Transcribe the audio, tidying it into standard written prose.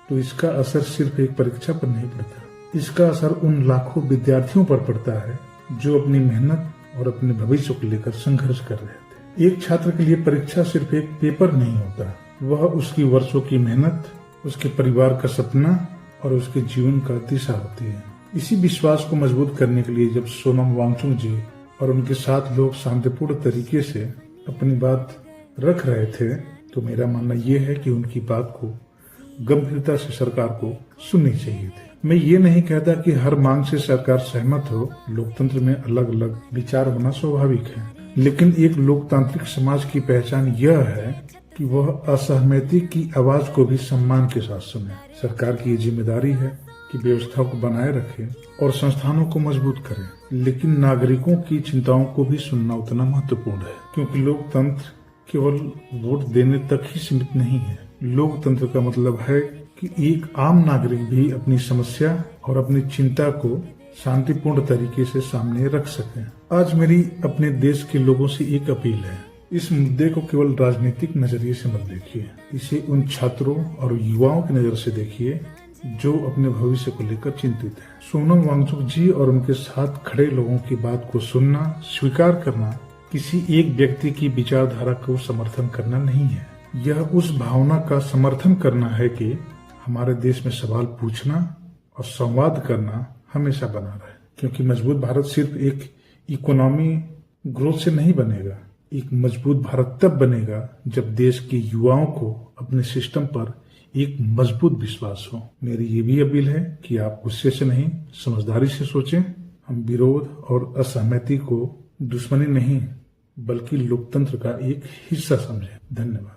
तो इसका असर सिर्फ एक परीक्षा पर नहीं पड़ता, इसका असर उन लाखों विद्यार्थियों पर पड़ता है जो अपनी मेहनत और अपने भविष्य को लेकर संघर्ष कर रहे थे। एक छात्र के लिए परीक्षा सिर्फ एक पेपर नहीं होता, वह उसकी वर्षों की मेहनत, उसके परिवार का सपना और उसके जीवन का दिशा होती है। इसी विश्वास को मजबूत करने के लिए जब सोनम वांगचुक जी और उनके साथ लोग शांतिपूर्ण तरीके से अपनी बात रख रहे थे, तो मेरा मानना यह है कि उनकी बात को गंभीरता से सरकार को सुननी चाहिए थी। मैं ये नहीं कहता कि हर मांग से सरकार सहमत हो, लोकतंत्र में अलग अलग विचार होना स्वाभाविक है, लेकिन एक लोकतांत्रिक समाज की पहचान यह है कि वह असहमति की आवाज को भी सम्मान के साथ सुने। सरकार की ये जिम्मेदारी है कि व्यवस्था को बनाए रखे और संस्थानों को मजबूत करे, लेकिन नागरिकों की चिंताओं को भी सुनना उतना महत्वपूर्ण है, क्योंकि लोकतंत्र केवल वोट देने तक ही सीमित नहीं है। लोकतंत्र का मतलब है कि एक आम नागरिक भी अपनी समस्या और अपनी चिंता को शांतिपूर्ण तरीके से सामने रख सके। आज मेरी अपने देश के लोगों से एक अपील है, इस मुद्दे को केवल राजनीतिक नजरिए से मत देखिए, इसे उन छात्रों और युवाओं की नजर से देखिए जो अपने भविष्य को लेकर चिंतित हैं। सोनम वांगचुक जी और उनके साथ खड़े लोगों की बात को सुनना, स्वीकार करना किसी एक व्यक्ति की विचारधारा को समर्थन करना नहीं है, यह उस भावना का समर्थन करना है कि हमारे देश में सवाल पूछना और संवाद करना हमेशा बना रहे, क्योंकि मजबूत भारत सिर्फ एक इकोनॉमी ग्रोथ से नहीं बनेगा। एक मजबूत भारत तब बनेगा जब देश के युवाओं को अपने सिस्टम पर एक मजबूत विश्वास हो। मेरी ये भी अपील है कि आप गुस्से से नहीं, समझदारी से सोचें। हम विरोध और असहमति को दुश्मनी नहीं बल्कि लोकतंत्र का एक हिस्सा समझें। धन्यवाद।